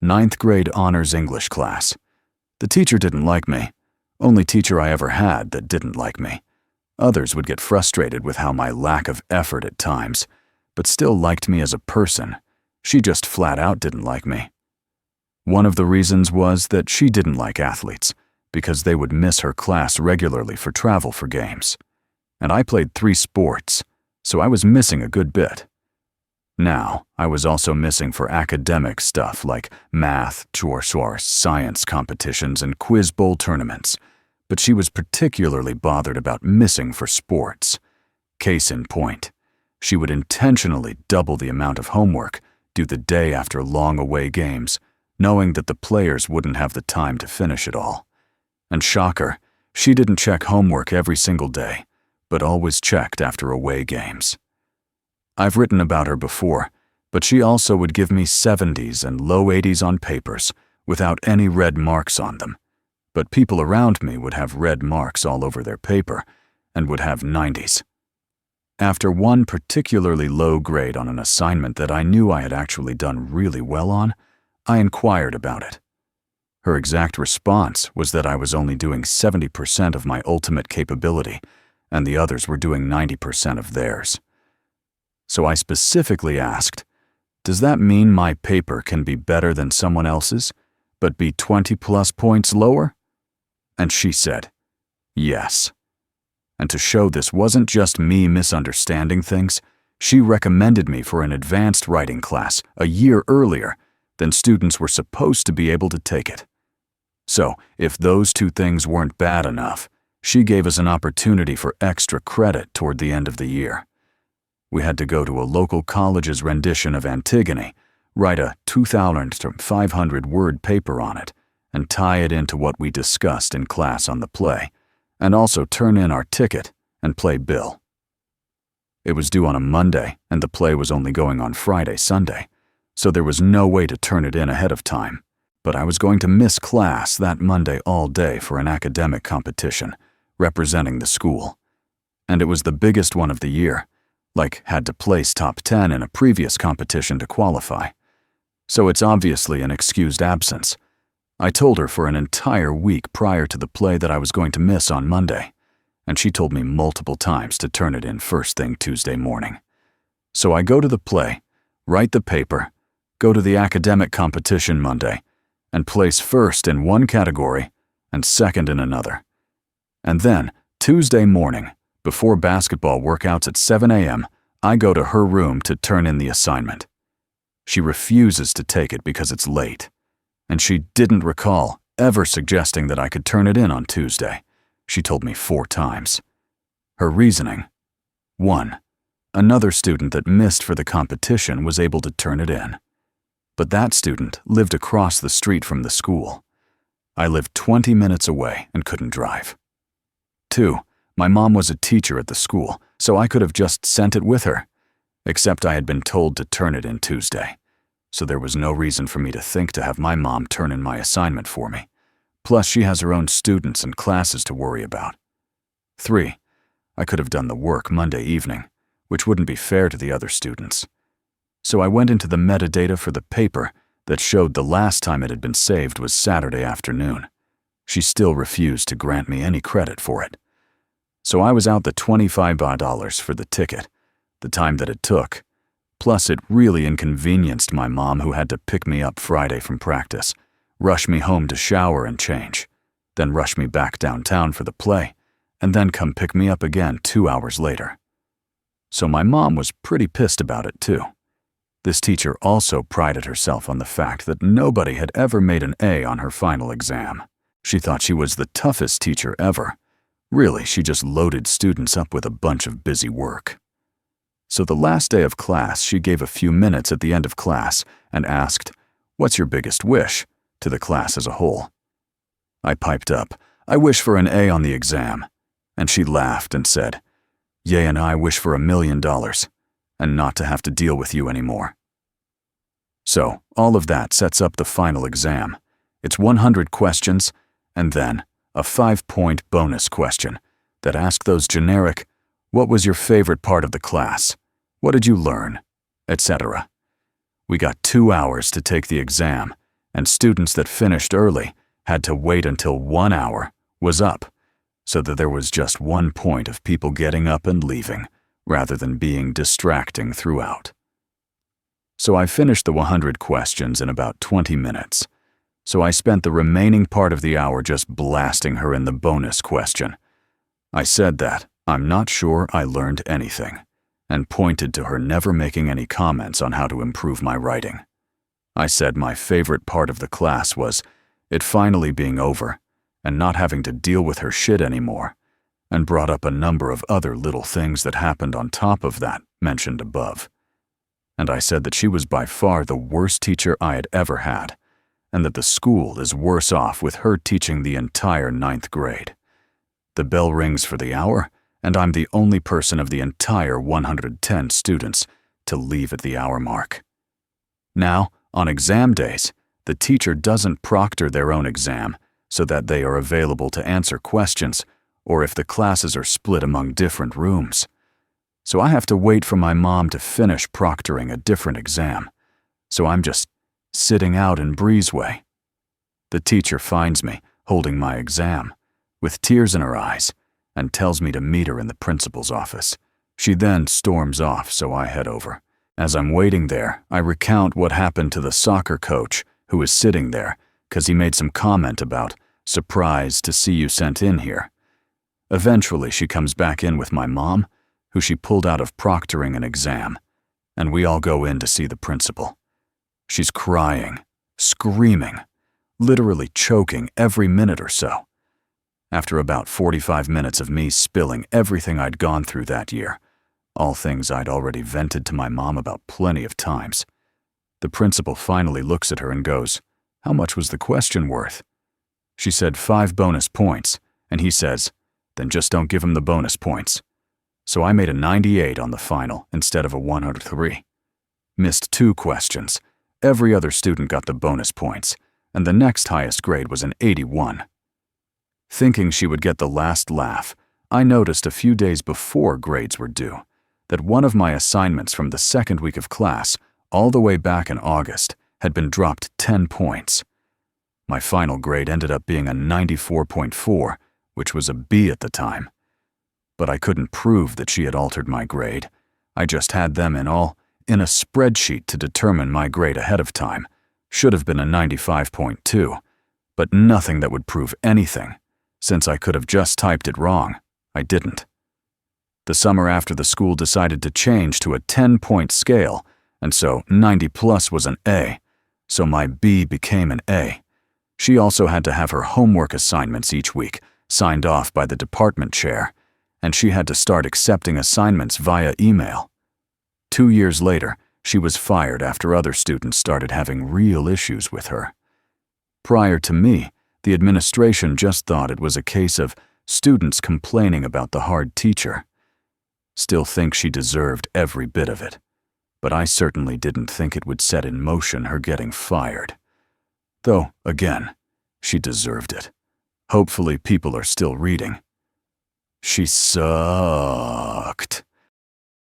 ninth grade honors English class. The teacher didn't like me. Only teacher I ever had that didn't like me. Others would get frustrated with how my lack of effort at times, but still liked me as a person. She just flat out didn't like me. One of the reasons was that she didn't like athletes, because they would miss her class regularly for travel for games. And I played 3 sports, so I was missing a good bit. Now, I was also missing for academic stuff like math, science competitions, and quiz bowl tournaments, but she was particularly bothered about missing for sports. Case in point, she would intentionally double the amount of homework due the day after long away games, knowing that the players wouldn't have the time to finish it all. And shocker, she didn't check homework every single day, but always checked after away games. I've written about her before, but she also would give me 70s and low 80s on papers without any red marks on them. But people around me would have red marks all over their paper and would have 90s. After one particularly low grade on an assignment that I knew I had actually done really well on, I inquired about it. Her exact response was that I was only doing 70% of my ultimate capability, and the others were doing 90% of theirs. So I specifically asked, does that mean my paper can be better than someone else's, but be 20+ points lower? And she said, yes. And to show this wasn't just me misunderstanding things, she recommended me for an advanced writing class a year earlier than students were supposed to be able to take it. So, if those 2 things weren't bad enough, she gave us an opportunity for extra credit toward the end of the year. We had to go to a local college's rendition of Antigone, write a 2,500-word paper on it, and tie it into what we discussed in class on the play, and also turn in our ticket and play bill. It was due on a Monday, and the play was only going on Friday, Sunday, so there was no way to turn it in ahead of time. But I was going to miss class that Monday all day for an academic competition, representing the school. And it was the biggest one of the year, like had to place top 10 in a previous competition to qualify. So it's obviously an excused absence. I told her for an entire week prior to the play that I was going to miss on Monday, and she told me multiple times to turn it in first thing Tuesday morning. So I go to the play, write the paper, go to the academic competition Monday, and place first in one category and second in another. And then, Tuesday morning, before basketball workouts at 7 a.m., I go to her room to turn in the assignment. She refuses to take it because it's late, and she didn't recall ever suggesting that I could turn it in on Tuesday. She told me 4 times. Her reasoning: 1. Another student that missed for the competition was able to turn it in. But that student lived across the street from the school. I lived 20 minutes away and couldn't drive. 2. My mom was a teacher at the school, so I could have just sent it with her, except I had been told to turn it in Tuesday, so there was no reason for me to think to have my mom turn in my assignment for me. Plus, she has her own students and classes to worry about. 3. I could have done the work Monday evening, which wouldn't be fair to the other students. So I went into the metadata for the paper that showed the last time it had been saved was Saturday afternoon. She still refused to grant me any credit for it. So I was out the $25 for the ticket, the time that it took. Plus, it really inconvenienced my mom, who had to pick me up Friday from practice, rush me home to shower and change, then rush me back downtown for the play, and then come pick me up again 2 hours later. So my mom was pretty pissed about it too. This teacher also prided herself on the fact that nobody had ever made an A on her final exam. She thought she was the toughest teacher ever. Really, she just loaded students up with a bunch of busy work. So the last day of class, she gave a few minutes at the end of class and asked, "What's your biggest wish?" to the class as a whole. I piped up, "I wish for an A on the exam." And she laughed and said, "Ye and I wish for $1 million. And not to have to deal with you anymore." So, all of that sets up the final exam. It's 100 questions, and then a 5-point bonus question that ask those generic, "What was your favorite part of the class? What did you learn?" etc. We got 2 hours to take the exam, and students that finished early had to wait until 1 hour was up, so that there was just one point of people getting up and leaving, rather than being distracting throughout. So I finished the 100 questions in about 20 minutes. So I spent the remaining part of the hour just blasting her in the bonus question. I said that I'm not sure I learned anything, and pointed to her never making any comments on how to improve my writing. I said my favorite part of the class was it finally being over and not having to deal with her shit anymore, and brought up a number of other little things that happened on top of that mentioned above. And I said that she was by far the worst teacher I had ever had, and that the school is worse off with her teaching the entire 9th grade. The bell rings for the hour, and I'm the only person of the entire 110 students to leave at the hour mark. Now, on exam days, the teacher doesn't proctor their own exam so that they are available to answer questions, or if the classes are split among different rooms. So I have to wait for my mom to finish proctoring a different exam, so I'm just sitting out in breezeway. The teacher finds me holding my exam, with tears in her eyes, and tells me to meet her in the principal's office. She then storms off, so I head over. As I'm waiting there, I recount what happened to the soccer coach who was sitting there because he made some comment about, "Surprised to see you sent in here." Eventually, she comes back in with my mom, who she pulled out of proctoring an exam, and we all go in to see the principal. She's crying, screaming, literally choking every minute or so. After about 45 minutes of me spilling everything I'd gone through that year, all things I'd already vented to my mom about plenty of times, the principal finally looks at her and goes, "How much was the question worth?" She said 5 bonus points, and he says, "Then just don't give him the bonus points." So I made a 98 on the final instead of a 103. Missed 2 questions. Every other student got the bonus points, and the next highest grade was an 81. Thinking she would get the last laugh, I noticed a few days before grades were due that one of my assignments from the second week of class, all the way back in August, had been dropped 10 points. My final grade ended up being a 94.4, which was a B at the time. But I couldn't prove that she had altered my grade. I just had them in a spreadsheet to determine my grade ahead of time. Should have been a 95.2, but nothing that would prove anything. Since I could have just typed it wrong, I didn't. The summer after, the school decided to change to a 10-point scale, and so 90 plus was an A, so my B became an A. She also had to have her homework assignments each week signed off by the department chair, and she had to start accepting assignments via email. 2 years later, she was fired after other students started having real issues with her. Prior to me, the administration just thought it was a case of students complaining about the hard teacher. Still think she deserved every bit of it, but I certainly didn't think it would set in motion her getting fired. Though, again, she deserved it. Hopefully people are still reading. She sucked.